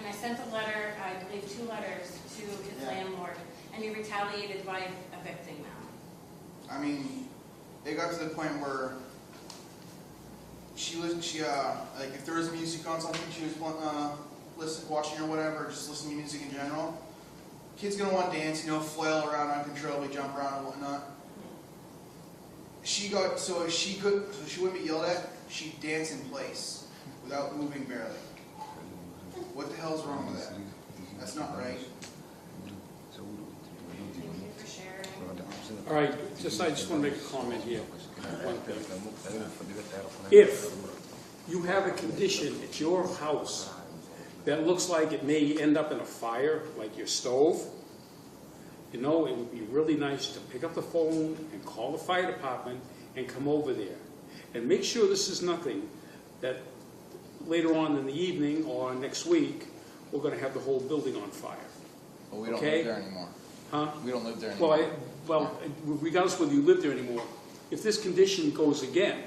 And I sent a letter, I believe 2 letters, to his landlord, and he retaliated by evicting them. I mean, it got to the point where like if there was music on something, she was watching or whatever, just listening to music in general. Kid's gonna want to dance, flail around uncontrollably, jump around and whatnot. So she wouldn't be yelled at. She'd dance in place without moving barely. What the hell's wrong with that? That's not right. Thank you for sharing. All right, I just want to make a comment here. One thing. If you have a condition at your house that looks like it may end up in a fire, like your stove, it would be really nice to pick up the phone and call the fire department and come over there. And make sure this is nothing that later on in the evening or next week, we're going to have the whole building on fire. Well, we don't live there anymore. Huh? We don't live there anymore. Well, regardless of whether you live there anymore, if this condition goes again,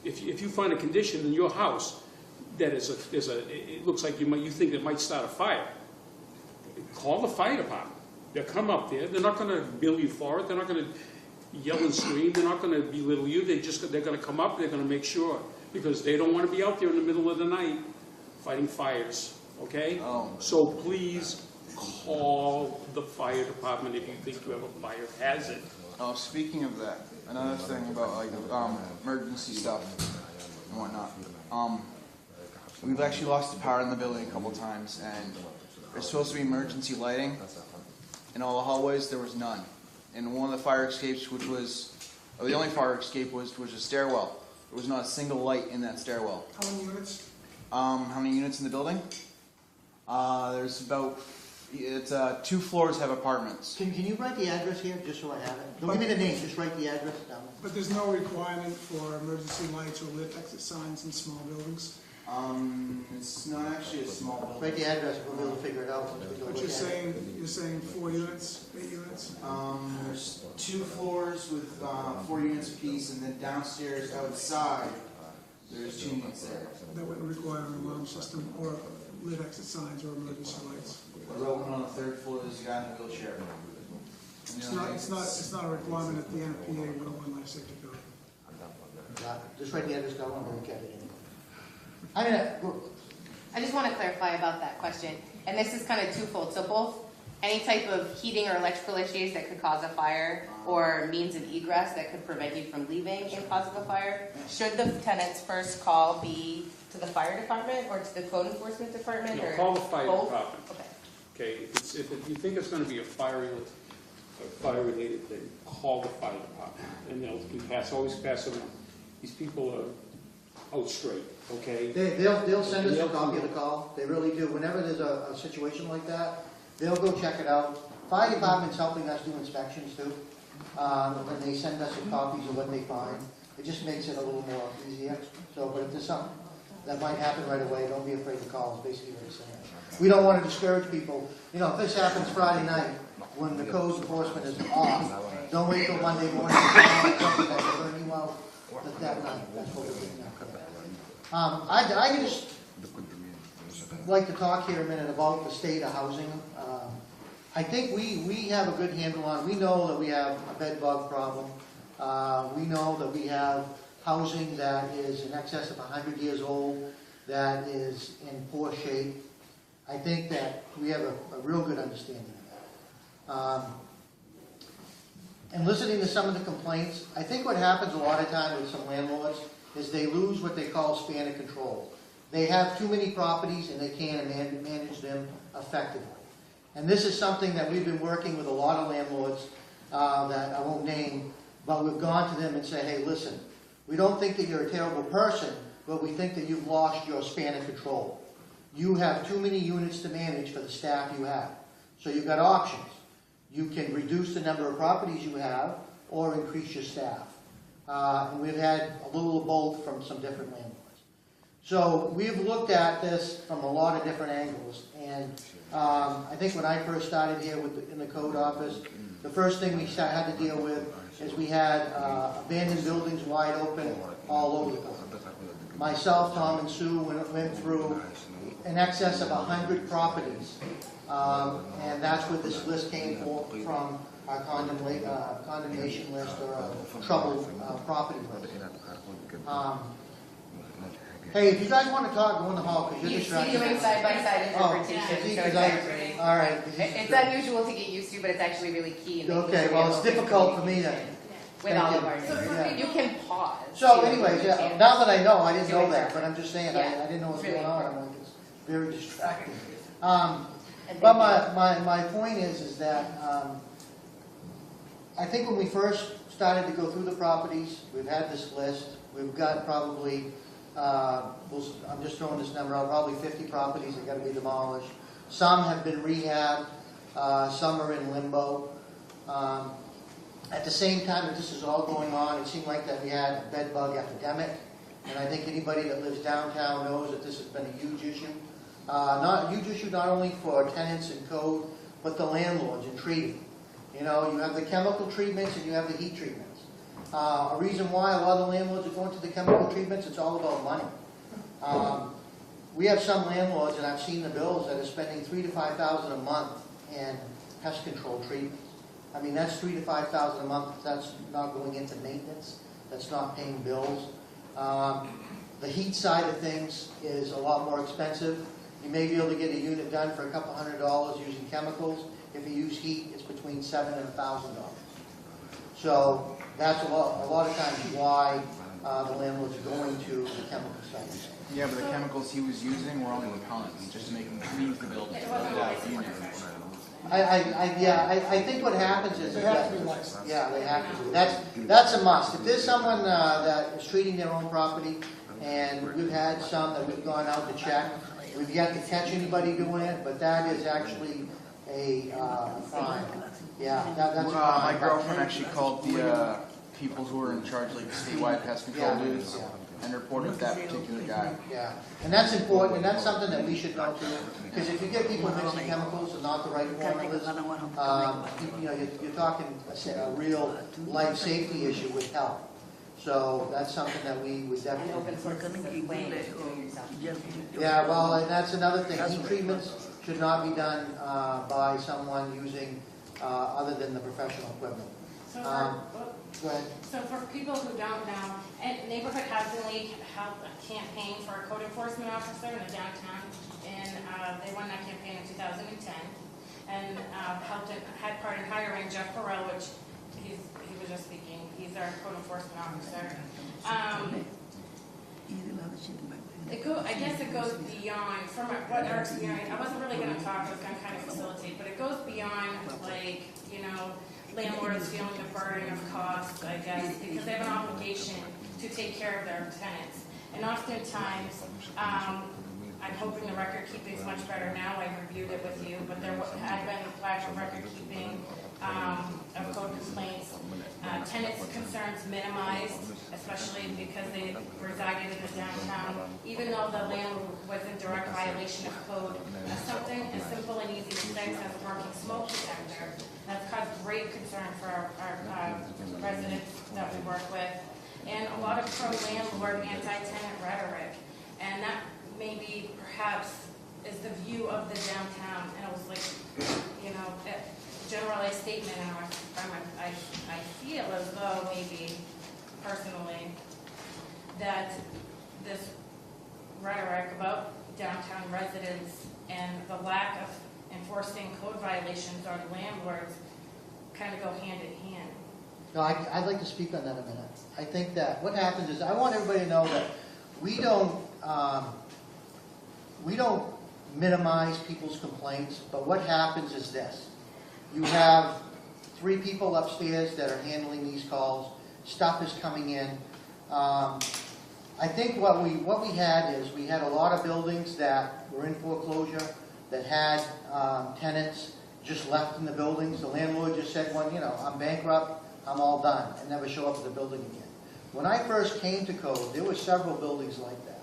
if you find a condition in your house that it looks like you think it might start a fire, call the fire department. They'll come up there. They're not going to bill you for it. They're not going to yell and scream. They're not going to belittle you. They're going to come up. They're going to make sure, because they don't want to be out there in the middle of the night fighting fires. Okay? So please call the fire department if you think you have a fire hazard. Speaking of that, another thing about emergency stuff and whatnot. We've actually lost the power in the building a couple times, and there's supposed to be emergency lighting in all the hallways. There was none. And one of the fire escapes, the only fire escape was a stairwell. There was not a single light in that stairwell. How many units? How many units in the building? There's about, 2 floors have apartments. Can you write the address here, just so I have it? Don't give me the name, just write the address down. But there's no requirement for emergency lights or lit exit signs in small buildings? It's not actually a small building. Write the address, we'll be able to figure it out. But you're saying 4 units, 8 units? There's 2 floors with 4 units apiece, and then downstairs outside, there's 2 units there. That wouldn't require an alarm system or lit exit signs or emergency lights. The one on the 3rd floor is a guy in a wheelchair. It's not a requirement at the NFPA 101 life safety code. Just write the address down and we'll get it in. I just want to clarify about that question, and this is kind of twofold. So both any type of heating or electrical issues that could cause a fire, or means of egress that could prevent you from leaving in cause of a fire, should the tenant's first call be to the fire department or to the code enforcement department? No, or call the fire both? department. Okay. If you think it's going to be a fire-related thing, call the fire department, and they'll always pass it on. These people are out straight. Okay. They'll send us a copy of the call. They really do. Whenever there's a situation like that, they'll go check it out. Fire department's helping us do inspections too. And they send us copies of what they find. It just makes it a little more easier. So, but if there's something that might happen right away, don't be afraid to call. It's basically what it's saying. We don't want to discourage people. If this happens Friday night when the code enforcement is off, don't wait till Monday morning to burn you out that night. That's what we're doing now. I just like to talk here a minute about the state of housing. I think we have a good handle on it. We know that we have a bed bug problem. We know that we have housing that is in excess of 100 years old, that is in poor shape. I think that we have a real good understanding of that. And listening to some of the complaints, I think what happens a lot of times with some landlords is they lose what they call span of control. They have too many properties and they can't manage them effectively. And this is something that we've been working with a lot of landlords that I won't name, but we've gone to them and said, hey, listen, we don't think that you're a terrible person, but we think that you've lost your span of control. You have too many units to manage for the staff you have. So you've got options. You can reduce the number of properties you have or increase your staff. And we've had a little of both from some different landlords. So we've looked at this from a lot of different angles. And I think when I first started here in the code office, the first thing we had to deal with is we had abandoned buildings wide open all over the place. myself, Tom, and Sue went through in excess of 100 properties. And that's where this list came from, our condemnation list or a troubled property list. Hey, if you guys want to talk, go in the hall, because you're You distracted. see doing side-by-side interpretation, see, so 'cause it's actually, all right. it's unusual to get used to, but it's actually really key in making Okay, sure well, you it's have difficult open for me to. with Thank all you. of our Yeah. names. You can pause. So too, anyways, you yeah, can. now that I know, I didn't Do know it that, quicker. but I'm just saying, Yeah. I didn't know what was It's really going on, I'm important. like, it's very distracting. And But thank you. my point is that, I think when we first started to go through the properties, we've had this list, we've got probably, I'm just throwing this number out, probably 50 properties that gotta be demolished. Some have been rehabbed, some are in limbo. At the same time that this is all going on, it seemed like that we had a bed bug epidemic. And I think anybody that lives downtown knows that this has been a huge issue. Not a huge issue not only for tenants and code, but the landlords and treating. You know, you have the chemical treatments and you have the heat treatments. A reason why a lot of the landlords are going to the chemical treatments, it's all about money. We have some landlords, and I've seen the bills, that are spending $3,000 to $5,000 a month in pest control treatments. I mean, that's $3,000 to $5,000 a month. That's not going into maintenance. That's not paying bills. The heat side of things is a lot more expensive. You may be able to get a unit done for a couple $100 using chemicals. If you use heat, it's between $7,000 and $1,000. So that's a lot of times why the landlords are going to the chemical side. Yeah, but the chemicals he was using were only repellents, just to make him leave the building. It wasn't always Unit. I think what happens is They have to be licensed. yeah, they have to. That's a must. If there's someone that is treating their own property, and we've had some that we've gone out to check, we've yet to catch anybody doing it, but that is actually a crime. Yeah, that's a crime. My girlfriend actually called the people who were in charge, like statewide pest control dudes, and reported that particular guy. Yeah, and that's important, and that's something that we should know too, because if you get people mixing chemicals and not the right formulas, you know, you're talking a real life safety issue with health. So that's something that we would And definitely. open sources of ways of doing yourself. Yeah, well, and that's another thing. Heat treatments should not be done by someone using other than the professional equipment. So Go ahead. So for people who don't know, Neighborhood Housing League held a campaign for a code enforcement officer in the downtown, and they won that campaign in 2010, and had part in hiring Jeff Burrell, which he was just speaking. He's our code enforcement officer. I guess it goes beyond, from what our experience, I wasn't really going to talk, I was going to kind of facilitate, but it goes beyond, like, you know, landlords feeling the burden of costs, I guess, because they have an obligation to take care of their tenants. And oftentimes, I'm hoping the record keeping is much better now. I reviewed it with you, but there had been a lack of record keeping of code complaints. Tenants' concerns minimized, especially because they resided in the downtown, even though the landlord was in direct violation of code. Something as simple and easy to fix as a working smoke detector. That's caused great concern for our residents that we work with, and a lot of pro-landlord, anti-tenant rhetoric. And that maybe perhaps is the view of the downtown. And it was like, you know, a generalized statement, and I feel as though maybe personally that this rhetoric about downtown residents and the lack of enforcing code violations on landlords kind of go hand in hand. No, I'd like to speak on that a minute. I think that what happens is, I want everybody to know that we don't minimize people's complaints, but what happens is this. You have 3 people upstairs that are handling these calls. Stuff is coming in. I think what we had is we had a lot of buildings that were in foreclosure that had tenants just left in the buildings. The landlord just said, "Well, you know, I'm bankrupt, I'm all done," and never show up at the building again. When I first came to code, there were several buildings like that.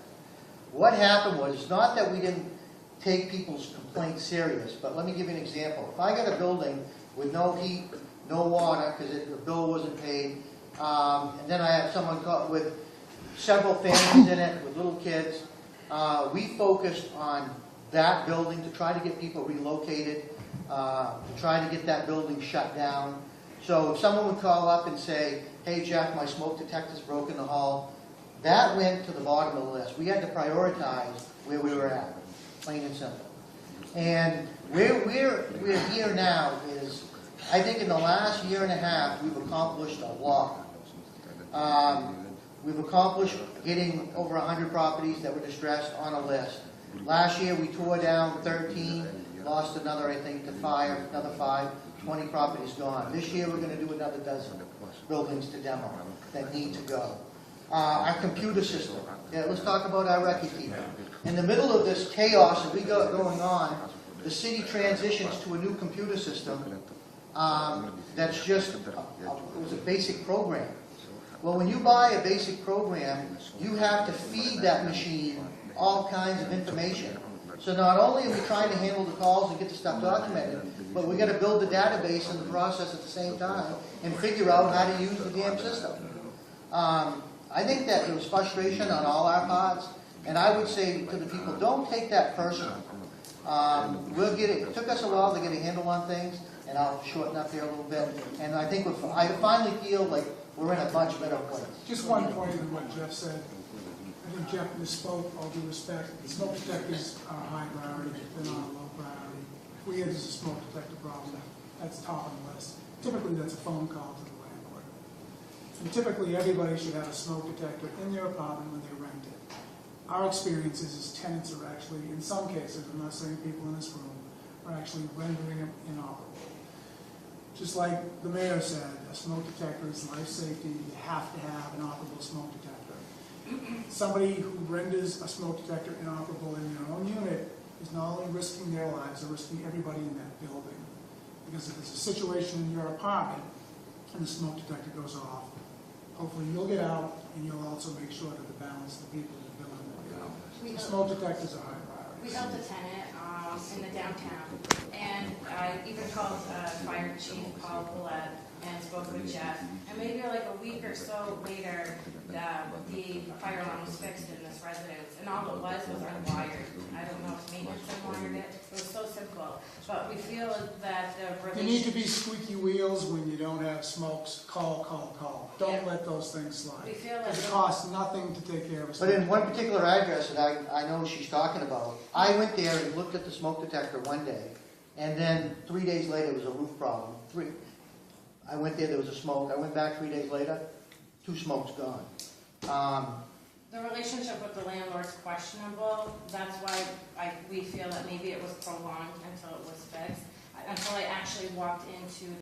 What happened was, it's not that we didn't take people's complaints serious, but let me give you an example. If I got a building with no heat, no water, because the bill wasn't paid, and then I have someone with several families in it with little kids. We focused on that building to try to get people relocated, to try to get that building shut down. So if someone would call up and say, hey Jeff, my smoke detector's broke in the hall, that went to the bottom of the list. We had to prioritize where we were at, plain and simple. And where we're here now is, I think in the last year and a half, we've accomplished a lot. We've accomplished getting over 100 properties that were distressed on a list. Last year, we tore down 13, lost another, I think, to fire, another 5, 20 properties gone. This year, we're going to do another dozen buildings to demo that need to go. Our computer system. Yeah, let's talk about our record keeping. In the middle of this chaos that we got going on, the city transitions to a new computer system that's just, it was a basic program. Well, when you buy a basic program, you have to feed that machine all kinds of information. So not only are we trying to handle the calls and get the stuff documented, but we got to build the database and the process at the same time and figure out how to use the damn system. I think that there was frustration on all our parts, and I would say to the people, don't take that personal. We'll get it. It took us a while to get a handle on things, and I'll shorten up here a little bit. And I think I finally feel like we're in a much better place. Just one point on what Jeff said. I think Jeff misspoke, all due respect. Smoke detectors are a high priority, they're not a low priority. If we had a smoke detector problem, that's top on the list. Typically, that's a phone call to the landlord. And typically, everybody should have a smoke detector in their apartment when they rent it. Our experience is tenants are actually, in some cases, I'm not saying people in this room, are actually rendering them inoperable. Just like the mayor said, a smoke detector is life safety. You have to have an operable smoke detector. Somebody who renders a smoke detector inoperable in their own unit is not only risking their lives, they're risking everybody in that building. Because if there's a situation in your apartment and the smoke detector goes off, hopefully you'll get out and you'll also make sure that the balance of the people in the building will get out. Smoke detectors are high priority. We helped a tenant in the downtown, and I even called Fire Chief Paul Willett and spoke with Jeff. And maybe like a week or so later, the fire alarm was fixed in this residence, and all it was unwired. I don't know if maintenance unwired it. It was so simple. But we feel that the You need to be squeaky wheels when you don't have smokes. Call. Don't let those things slide. We feel It like costs nothing to take care of a smoke But in one detector. particular address that I know she's talking about, I went there and looked at the smoke detector one day, and then 3 days later, it was a roof problem. I went there was a smoke. I went back 3 days later, 2 smokes gone. the relationship with the landlord's questionable. That's why we feel that maybe it was prolonged until it was fixed. Until I actually walked into